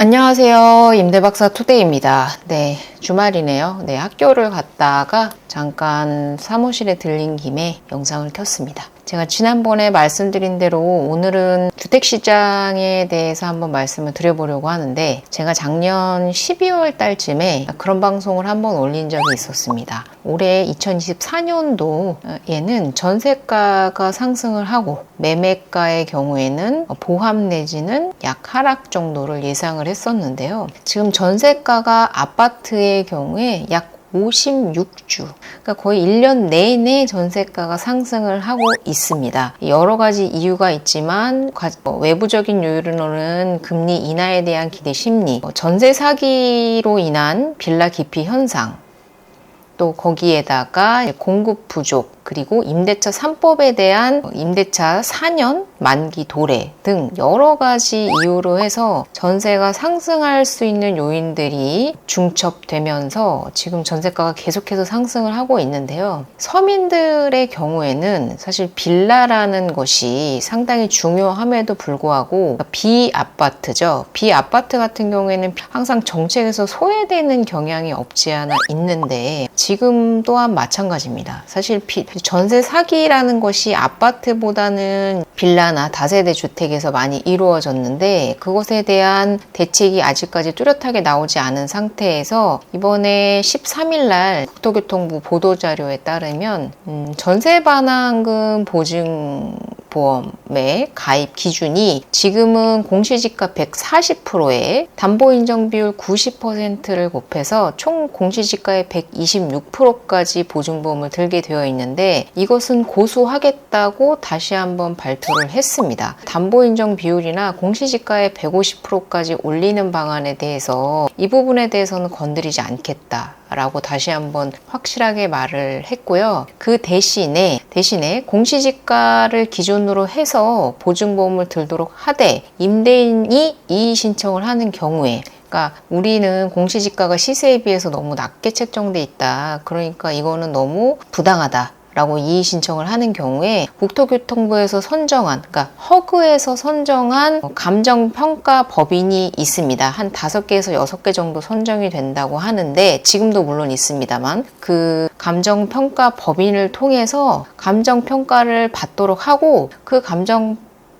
안녕하세요. 임대박사 투데이입니다. 네, 주말이네요. 네, 학교를 갔다가 잠깐 사무실에 들린 김에 영상을 켰습니다. 제가 지난번에 말씀드린 대로 오늘은 주택시장에 대해서 한번 말씀을 드려보려고 하는데, 제가 작년 12월 달쯤에 그런 방송을 한번 올린 적이 있었습니다. 올해 2024년도에는 전세가가 상승을 하고 매매가의 경우에는 보합 내지는 약 하락 정도를 예상을 했었는데요. 지금 전세가가 아파트의 경우에 약 56주, 그러니까 거의 1년 내내 전세가가 상승을 하고 있습니다. 여러 가지 이유가 있지만 외부적인 요인으로는 금리 인하에 대한 기대 심리, 전세 사기로 인한 빌라 기피 현상, 또 거기에다가 공급 부족, 그리고 임대차 3법에 대한 임대차 4년 만기 도래 등 여러 가지 이유로 해서 전세가 상승할 수 있는 요인들이 중첩되면서 지금 전세가가 계속해서 상승을 하고 있는데요. 서민들의 경우에는 사실 빌라라는 것이 상당히 중요함에도 불구하고 비아파트죠. 비아파트 같은 경우에는 항상 정책에서 소외되는 경향이 없지 않아 있는데 지금 또한 마찬가지입니다. 사실 전세 사기라는 것이 아파트보다는 빌라나 다세대 주택에서 많이 이루어졌는데 그것에 대한 대책이 아직까지 뚜렷하게 나오지 않은 상태에서 이번에 13일 날 국토교통부 보도자료에 따르면 전세 반환금 보증보험의 가입 기준이 지금은 공시지가 140%에 담보인정 비율 90%를 곱해서 총 공시지가의 126%까지 보증보험을 들게 되어 있는데 이것은 고수하겠다고 다시 한번 발표를 했습니다. 담보인정 비율이나 공시지가의 150%까지 올리는 방안에 대해서 이 부분에 대해서는 건드리지 않겠다라고 다시 한번 확실하게 말을 했고요. 그 대신에 공시지가를 기준으로 해서 보증보험을 들도록 하되 임대인이 이의 신청을 하는 경우에, 그러니까 우리는 공시지가가 시세에 비해서 너무 낮게 책정돼 있다, 그러니까 이거는 너무 부당하다 라고 이의 신청을 하는 경우에 국토교통부에서 선정한, 그러니까 허그에서 선정한 감정평가 법인이 있습니다. 한 5개에서 6개 정도 선정이 된다고 하는데 지금도 물론 있습니다만 그 감정평가 법인을 통해서 감정평가를 받도록 하고 그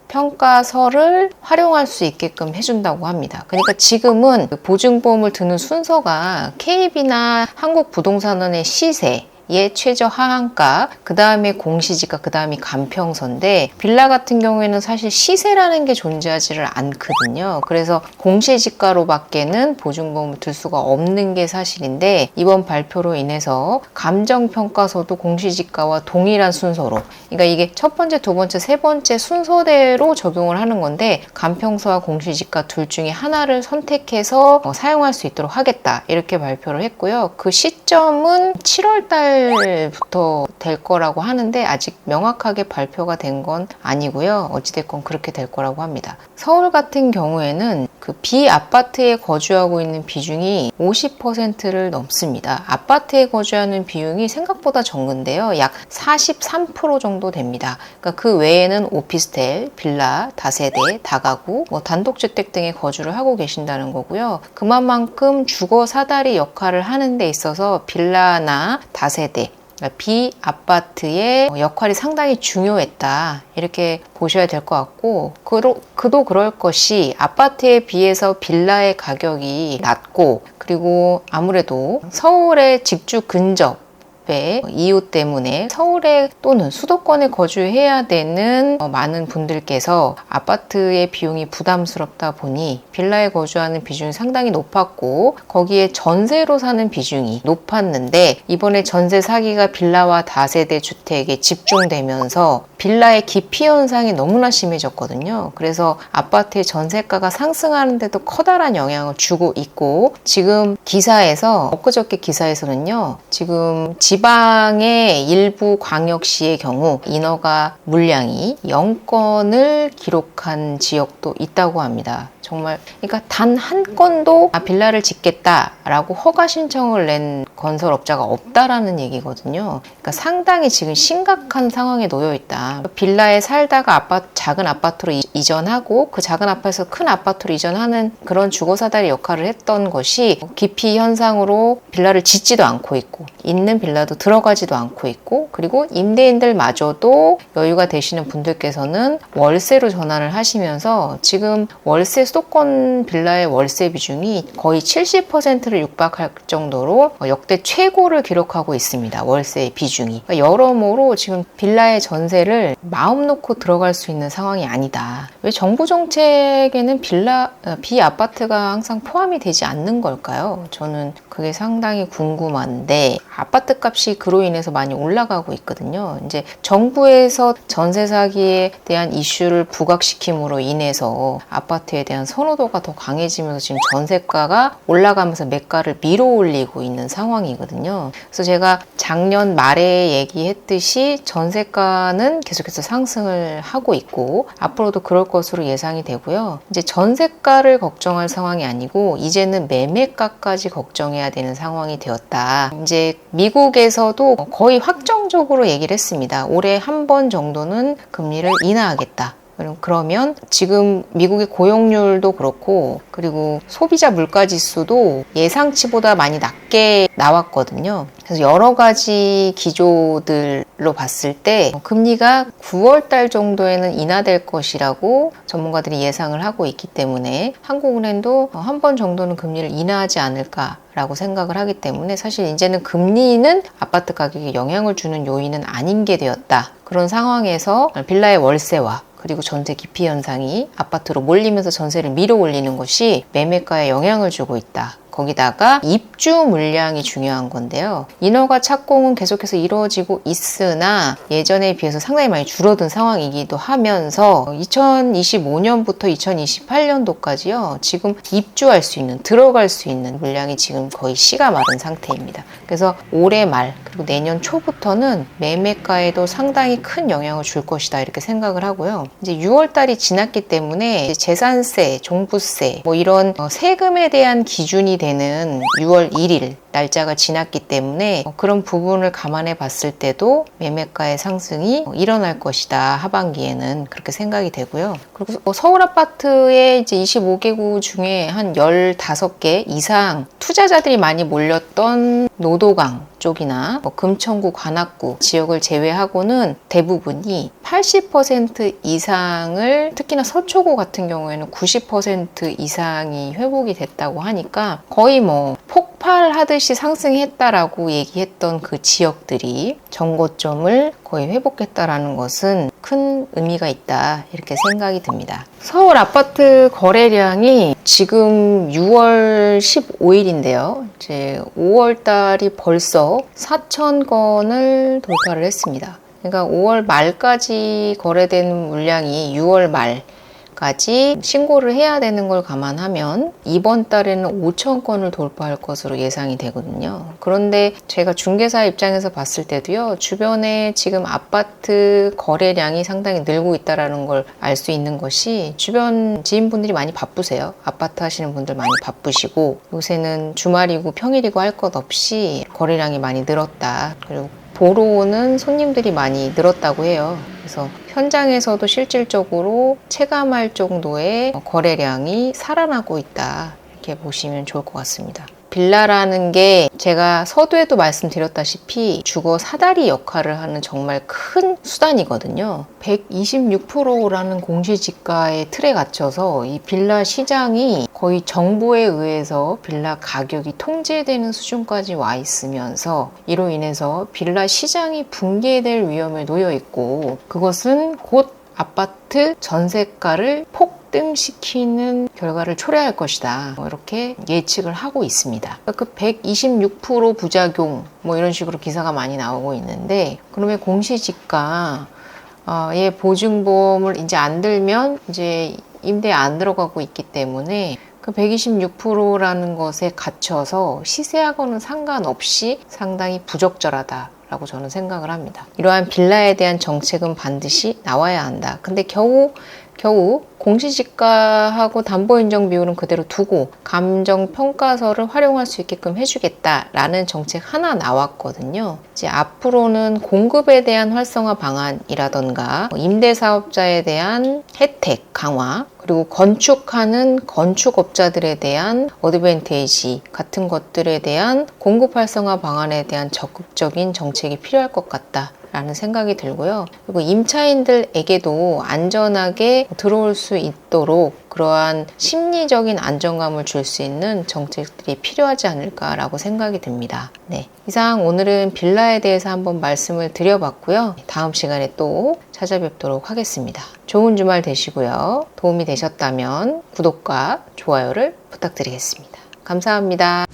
평가서를 활용할 수 있게끔 해준다고 합니다. 그러니까 지금은 보증보험을 드는 순서가 KB나 한국부동산원의 시세, 최저 하한가, 그 다음에 공시지가, 그 다음이 감평서인데 빌라 같은 경우에는 사실 시세라는 게 존재하지를 않거든요. 그래서 공시지가로밖에는 보증보험을 들 수가 없는 게 사실인데 이번 발표로 인해서 감정평가서도 공시지가와 동일한 순서로, 그러니까 이게 첫 번째, 두 번째, 세 번째 순서대로 적용을 하는 건데 감평서와 공시지가 둘 중에 하나를 선택해서 사용할 수 있도록 하겠다, 이렇게 발표를 했고요. 그 시점은 7월 달부터 될 거라고 하는데 아직 명확하게 발표가 된 건 아니고요. 어찌됐건 그렇게 될 거라고 합니다. 서울 같은 경우에는 그 비아파트에 거주하고 있는 비중이 50%를 넘습니다. 아파트에 거주하는 비용이 생각보다 적은데요. 약 43% 정도 됩니다. 그러니까 그 외에는 오피스텔, 빌라, 다세대, 다가구, 단독주택 등에 거주를 하고 계신다는 거고요. 그만큼 주거 사다리 역할을 하는 데 있어서 빌라나 다세대, 비아파트의 역할이 상당히 중요했다, 이렇게 보셔야 될 것 같고, 그도 그럴 것이 아파트에 비해서 빌라의 가격이 낮고, 그리고 아무래도 서울의 직주 근접 이유 때문에 서울에 또는 수도권에 거주해야 되는 많은 분들께서 아파트의 비용이 부담스럽다 보니 빌라에 거주하는 비중이 상당히 높았고 거기에 전세로 사는 비중이 높았는데 이번에 전세 사기가 빌라와 다세대 주택에 집중되면서 빌라의 기피 현상이 너무나 심해졌거든요. 그래서 아파트의 전세가가 상승하는데도 커다란 영향을 주고 있고, 지금 엊그저께 기사에서는요, 지금 지방의 일부 광역시의 경우 인허가 물량이 0건을 기록한 지역도 있다고 합니다. 정말 그러니까 단 한 건도 빌라를 짓겠다라고 허가 신청을 낸 건설업자가 없다라는 얘기거든요. 그러니까 상당히 지금 심각한 상황에 놓여 있다. 빌라에 살다가 작은 아파트로 이전하고 그 작은 아파트에서 큰 아파트로 이전하는 그런 주거사다리 역할을 했던 것이 기피 현상으로 빌라를 짓지도 않고 있고 있는 빌라도 들어가지도 않고 있고 그리고 임대인들마저도 여유가 되시는 분들께서는 월세로 전환을 하시면서 지금 월세 수도권 빌라의 월세 비중이 거의 70%를 육박할 정도로 역대 최고를 기록하고 있습니다. 월세의 비중이. 그러니까 여러모로 지금 빌라의 전세를 마음 놓고 들어갈 수 있는 상황이 아니다. 왜 정부 정책에는 비아파트가 항상 포함이 되지 않는 걸까요? 저는 그게 상당히 궁금한데 아파트 값이 그로 인해서 많이 올라가고 있거든요. 이제 정부에서 전세 사기에 대한 이슈를 부각시킴으로 인해서 아파트에 대한 선호도가 더 강해지면서 지금 전세가가 올라가면서 매가를 밀어 올리고 있는 상황이거든요. 그래서 제가 작년 말에 얘기했듯이 전세가는 계속해서 상승을 하고 있고 앞으로도 그럴 것으로 예상이 되고요. 이제 전세가를 걱정할 상황이 아니고 이제는 매매가까지 걱정해야 되는 상황이 되었다. 이제 미국에서도 거의 확정적으로 얘기를 했습니다. 올해 한 번 정도는 금리를 인하하겠다. 그러면 지금 미국의 고용률도 그렇고 그리고 소비자 물가지수도 예상치보다 많이 낮게 나왔거든요. 그래서 여러 가지 기조들로 봤을 때 금리가 9월 달 정도에는 인하될 것이라고 전문가들이 예상을 하고 있기 때문에 한국은행도 한 번 정도는 금리를 인하하지 않을까 라고 생각을 하기 때문에 사실 이제는 금리는 아파트 가격에 영향을 주는 요인은 아닌 게 되었다. 그런 상황에서 빌라의 월세와 그리고 전세 기피 현상이 아파트로 몰리면서 전세를 밀어 올리는 것이 매매가에 영향을 주고 있다. 거기다가 입주 물량이 중요한 건데요. 인허가 착공은 계속해서 이루어지고 있으나 예전에 비해서 상당히 많이 줄어든 상황이기도 하면서 2025년부터 2028년도까지요. 지금 입주할 수 있는, 들어갈 수 있는 물량이 지금 거의 씨가 마른 상태입니다. 그래서 올해 말 그리고 내년 초부터는 매매가에도 상당히 큰 영향을 줄 것이다 이렇게 생각을 하고요. 이제 6월 달이 지났기 때문에 재산세, 종부세 뭐 이런 세금에 대한 기준이 되는 6월 1일 날짜가 지났기 때문에 그런 부분을 감안해 봤을 때도 매매가의 상승이 일어날 것이다. 하반기에는 그렇게 생각이 되고요. 그리고 서울 아파트의 이제 25개구 중에 한 15개 이상 투자자들이 많이 몰렸던 노도강 쪽이나 금천구, 관악구 지역을 제외하고는 대부분이 80% 이상을 특히나 서초구 같은 경우에는 90% 이상이 회복이 됐다고 하니까 거의 폭발하듯이 상승했다라고 얘기했던 그 지역들이 정고점을 거의 회복했다라는 것은 큰 의미가 있다 이렇게 생각이 듭니다. 서울 아파트 거래량이 지금 6월 15일인데요. 이제 5월 달이 벌써 4,000건을 돌파를 했습니다. 그러니까 5월 말까지 거래된 물량이 6월 말까지 신고를 해야 되는 걸 감안하면 이번 달에는 5,000건을 돌파할 것으로 예상이 되거든요. 그런데 제가 중개사 입장에서 봤을 때도요. 주변에 지금 아파트 거래량이 상당히 늘고 있다는 걸 알 수 있는 것이 주변 지인분들이 많이 바쁘세요. 아파트 하시는 분들 많이 바쁘시고 요새는 주말이고 평일이고 할 것 없이 거래량이 많이 늘었다. 그리고 보러 오는 손님들이 많이 늘었다고 해요. 그래서 현장에서도 실질적으로 체감할 정도의 거래량이 살아나고 있다. 이렇게 보시면 좋을 것 같습니다. 빌라라는 게 제가 서두에도 말씀드렸다시피 주거 사다리 역할을 하는 정말 큰 수단이거든요. 126%라는 공시지가의 틀에 갇혀서 이 빌라 시장이 거의 정부에 의해서 빌라 가격이 통제되는 수준까지 와 있으면서 이로 인해서 빌라 시장이 붕괴될 위험에 놓여 있고 그것은 곧 아파트 전세가를 폭등시키는 결과를 초래할 것이다. 이렇게 예측을 하고 있습니다. 그 126% 부작용 이런 식으로 기사가 많이 나오고 있는데 그러면 공시지가의 보증보험을 이제 안 들면 이제 임대에 안 들어가고 있기 때문에 그 126%라는 것에 갇혀서 시세하고는 상관없이 상당히 부적절하다라고 저는 생각을 합니다. 이러한 빌라에 대한 정책은 반드시 나와야 한다. 근데 겨우 공시지가하고 담보인정 비율은 그대로 두고 감정평가서를 활용할 수 있게끔 해주겠다라는 정책 하나 나왔거든요. 이제 앞으로는 공급에 대한 활성화 방안이라던가 임대사업자에 대한 혜택 강화, 그리고 건축하는 건축업자들에 대한 어드밴테이지 같은 것들에 대한 공급 활성화 방안에 대한 적극적인 정책이 필요할 것 같다. 라는 생각이 들고요. 그리고 임차인들에게도 안전하게 들어올 수 있도록 그러한 심리적인 안정감을 줄 수 있는 정책들이 필요하지 않을까라고 생각이 듭니다. 네, 이상 오늘은 빌라에 대해서 한번 말씀을 드려봤고요. 다음 시간에 또 찾아뵙도록 하겠습니다. 좋은 주말 되시고요. 도움이 되셨다면 구독과 좋아요를 부탁드리겠습니다. 감사합니다.